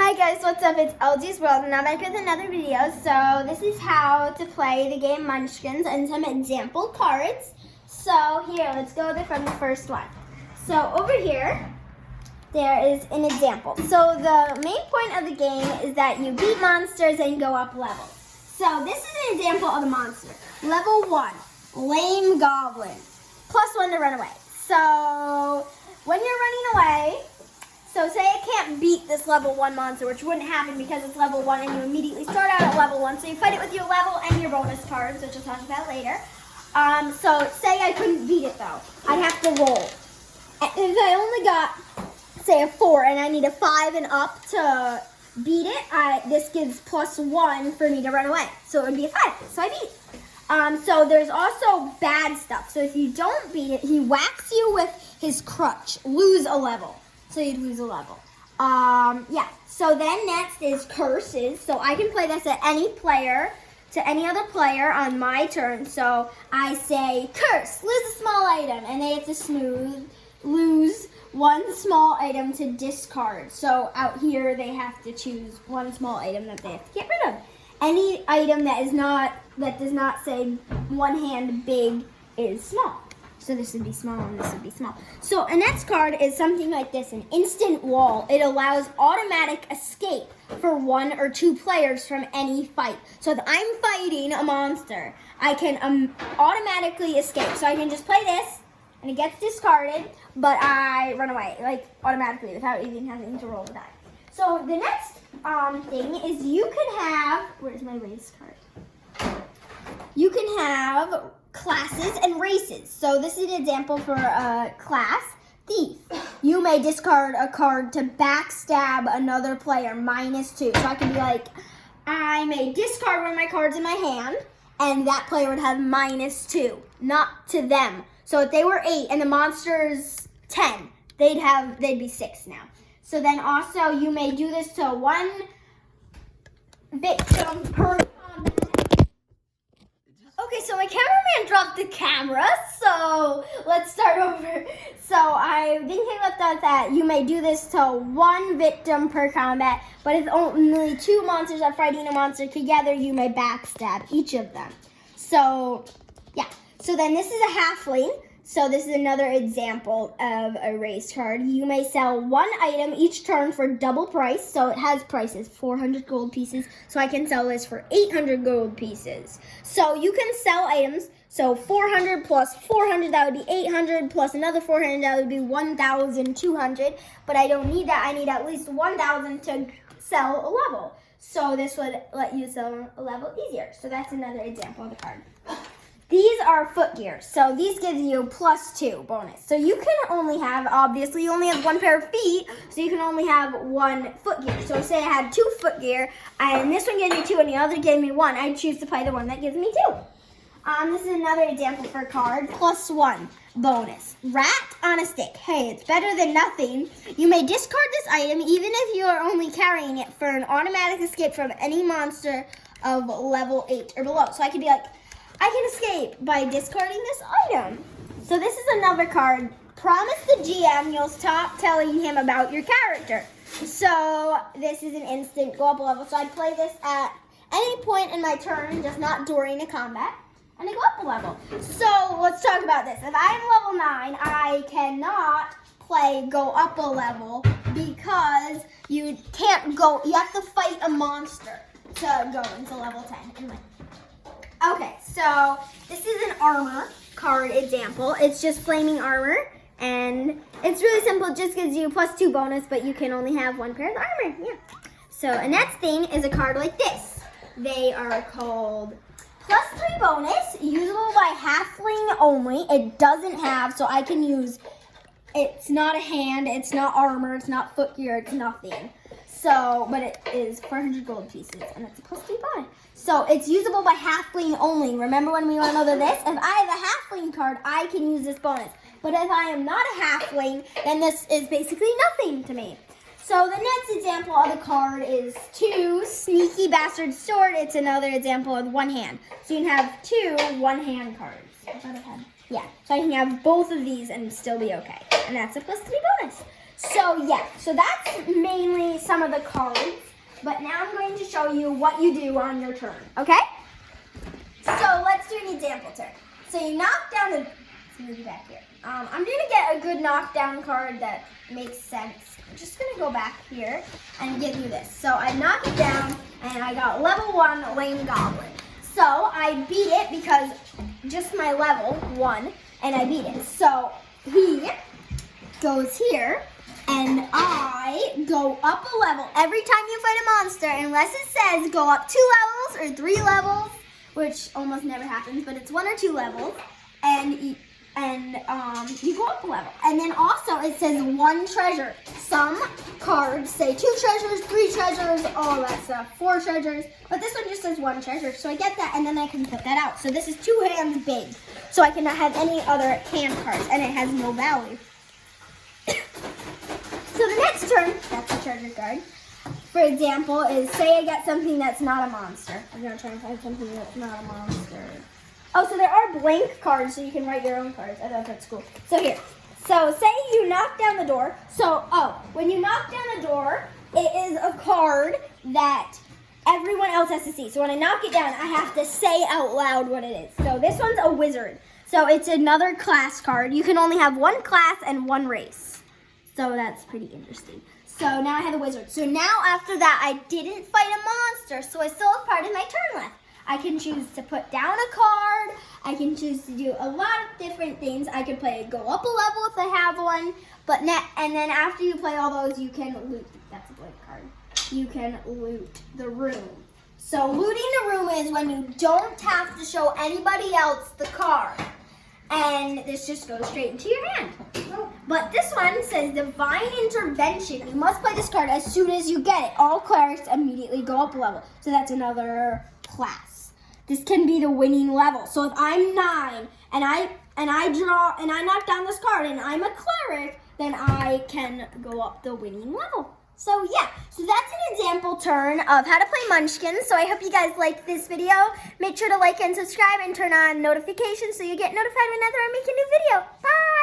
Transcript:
Hi guys, what's up? It's LG's World and I'm back with another video. So this is how to play the game Munchkins and some example cards. So here, let's go from the first one. So over here, there is an example. So the main point of the game is that you beat monsters and you go up levels. So this is an example of the monster. Level 1, lame goblin. +1 to run away. So when you're running away, so say I can't beat this level 1 monster, which wouldn't happen because it's level 1 and you immediately start out at level 1. So you fight it with your level and your bonus cards, which we'll talk about later. So say I couldn't beat it though. I'd have to roll. And if I only got, say, a 4 and I need a 5 and up to beat it, this gives +1 for me to run away. So it would be a 5. So I beat. So there's also bad stuff. So if you don't beat it, he whacks you with his crutch. Lose a level. So you'd lose a level. Yeah. So then next is curses. So I can play this at any player, to any other player on my turn. So I say, curse, lose a small item. And they have to lose one small item to discard. So out here they have to choose one small item that they have to get rid of. Any item that does not say one hand big is small. So this would be small and this would be small. So a next card is something like this, an instant wall. It allows automatic escape for 1 or 2 players from any fight. So if I'm fighting a monster, I can automatically escape. So I can just play this and it gets discarded, but I run away, like automatically without even having to roll the die. So the next thing is you can have, where's my race card? You can have classes and races. So this is an example for a class, thief. You may discard a card to backstab another player, -2. So I can be like, I may discard one of my cards in my hand, and that player would have -2, not to them. So if they were 8 and the monster's 10, they'd be 6 now. So then also you may do this to 1 victim per combat. Okay, so my cameraman dropped the camera, so let's start over. So I think I left out that you may do this to 1 victim per combat, but if only 2 monsters are fighting a monster together, you may backstab each of them. So, yeah. So then this is a halfling. So this is another example of a race card. You may sell 1 item each turn for double price. So it has prices, 400 gold pieces. So I can sell this for 800 gold pieces. So you can sell items. So 400 plus 400, that would be 800, plus another 400, that would be 1,200. But I don't need that. I need at least 1,000 to sell a level. So this would let you sell a level easier. So that's another example of the card. These are foot gears. So these give you +2 bonus. So you can only have, obviously, you only have 1 pair of feet, so you can only have 1 foot gear. So say I had 2 foot gear, and this one gave me 2 and the other gave me 1. I'd choose to play the one that gives me 2. This is another example for a card, +1 bonus. Rat on a stick. Hey, it's better than nothing. You may discard this item even if you are only carrying it for an automatic escape from any monster of level 8 or below. So I could be like, I can escape by discarding this item. So this is another card. Promise the GM you'll stop telling him about your character. So this is an instant go up a level. So I play this at any point in my turn, just not during a combat, and I go up a level. So let's talk about this. If I'm level 9, I cannot play go up a level because you can't go, you have to fight a monster to go into level 10 and win. Okay, so this is an armor card example. It's just flaming armor, and it's really simple. It just gives you +2 bonus, but you can only have 1 pair of armor. Yeah. So a next thing is a card like this. They are called +3 bonus, usable by halfling only. It doesn't have, so I can use, it's not a hand, it's not armor, it's not foot gear, it's nothing. So, but it is 400 gold pieces, and it's a +2 bonus. So it's usable by halfling only. Remember when we went over this? If I have a halfling card, I can use this bonus. But if I am not a halfling, then this is basically nothing to me. So the next example of the card is 2 Sneaky Bastard Sword. It's another example of 1 hand. So you can have 2 1-hand cards. I thought I had Yeah, so I can have both of these and still be okay. And that's a +3 bonus. So yeah, so that's mainly some of the cards. But now I'm going to show you what you do on your turn, okay? So let's do an example turn. So you knock down the, let's move you back here. I'm going to get a good knockdown card that makes sense. I'm just going to go back here and give you this. So I knock it down and I got level 1 Lame Goblin. So I beat it because just my level 1 and I beat it. So he goes here and I go up a level every time you fight a monster unless it says go up 2 levels or 3 levels, which almost never happens, but it's 1 or 2 levels, and you go up a level. And then also it says 1 treasure. Some cards say 2 treasures, 3 treasures, all that stuff, 4 treasures, but this one just says 1 treasure. So I get that and then I can put that out. So this is 2 hands big, so I cannot have any other hand cards, and it has no value. So the next turn, that's a treasure card. For example, is say I get something that's not a monster. I'm going to try and find something that's not a monster. Oh, so there are blank cards, so you can write your own cards. I thought that's cool. So here. So say you knock down the door. So, when you knock down the door, it is a card that everyone else has to see. So when I knock it down, I have to say out loud what it is. So this one's a wizard. So it's another class card. You can only have 1 class and 1 race. So that's pretty interesting. So now I have the wizard. So now after that, I didn't fight a monster, so I still have part of my turn left. I can choose to put down a card. I can choose to do a lot of different things. I can play go up a level if I have one. And then after you play all those, you can loot. That's a blank card. You can loot the room. So looting the room is when you don't have to show anybody else the card. And this just goes straight into your hand. But this one says Divine Intervention. You must play this card as soon as you get it. All clerics immediately go up a level. So that's another class. This can be the winning level. So if I'm 9 and I knock down this card and I'm a cleric, then I can go up the winning level. So yeah, so that's an example turn of how to play Munchkins. So I hope you guys liked this video. Make sure to like and subscribe and turn on notifications so you get notified whenever I make a new video. Bye!